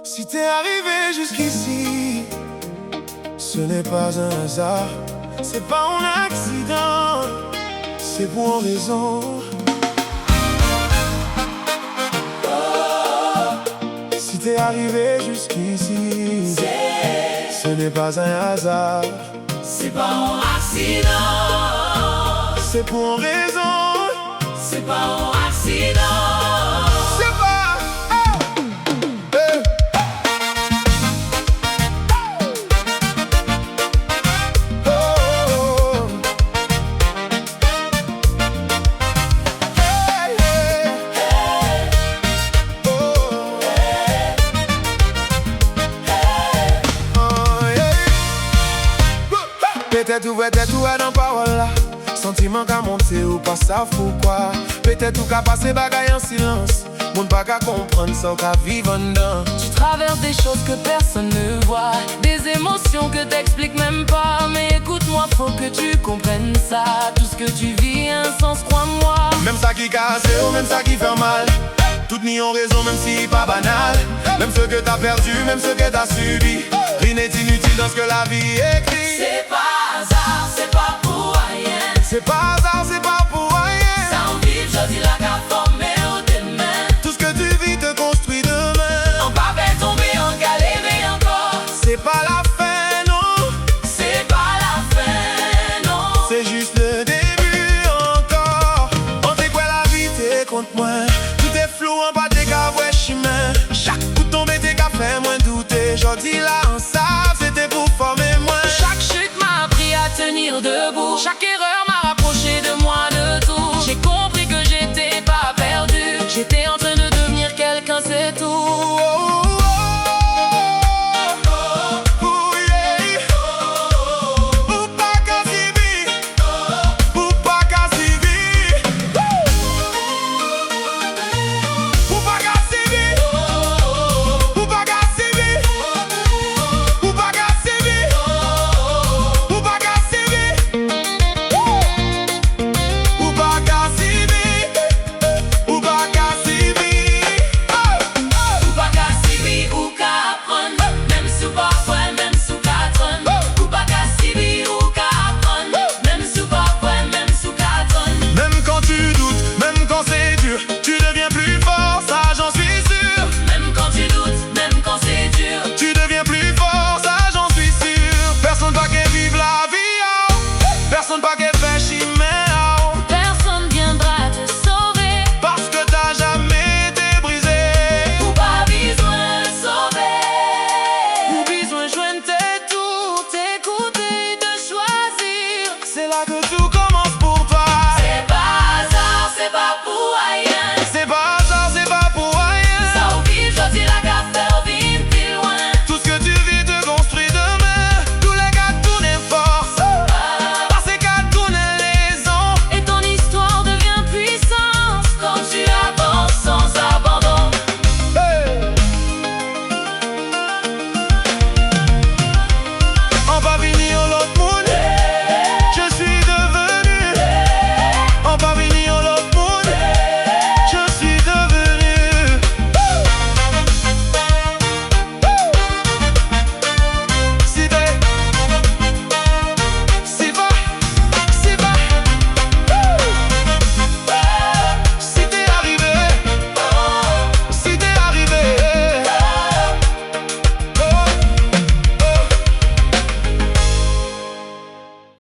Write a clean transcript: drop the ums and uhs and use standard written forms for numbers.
Si t'es arrivé jusqu'ici, ce n'est pas un hasard, c'est pas un accident, c'est pour une raison. Si t'es arrivé jusqu'ici, ce n'est pas un hasard, c'est pas un accident, c'est pour une raison. c'est pas un accident. Peut-être ou dans parole là, sentiment qu'a monté ou pas savent pourquoi. Peut-être ou qu'a passé bagaille en silence, monde pas qu'à comprendre sans qu'à vivre en dedans. Tu traverses des choses que personne ne voit, des émotions que t'expliques même pas. Mais écoute-moi, faut que tu comprennes ça. Tout ce que tu vis a un sens, crois-moi. Même ça qui casse ou même ça qui fait mal, toutes n'y ont raison même si pas banal. Même ce que t'as perdu, même ce que t'as subi, rien n'est inutile dans ce que la vie écrit. C'est pas hasard, c'est pas pour rien. C'est pas hasard, c'est pas pour rien. Sans vivre, je dis la qu'a formé au demain. Tout ce que tu vis te construit demain. On pas fait tomber, on galère mais encore. C'est pas la fin, non. C'est pas la fin, non. C'est juste le début encore. On t'est quoi la vie, t'es contre moi. Tout est flou, en bas t'es qu'à voir chemin. Chaque coup tombé, t'es qu'à faire moins douter. J'en dis là.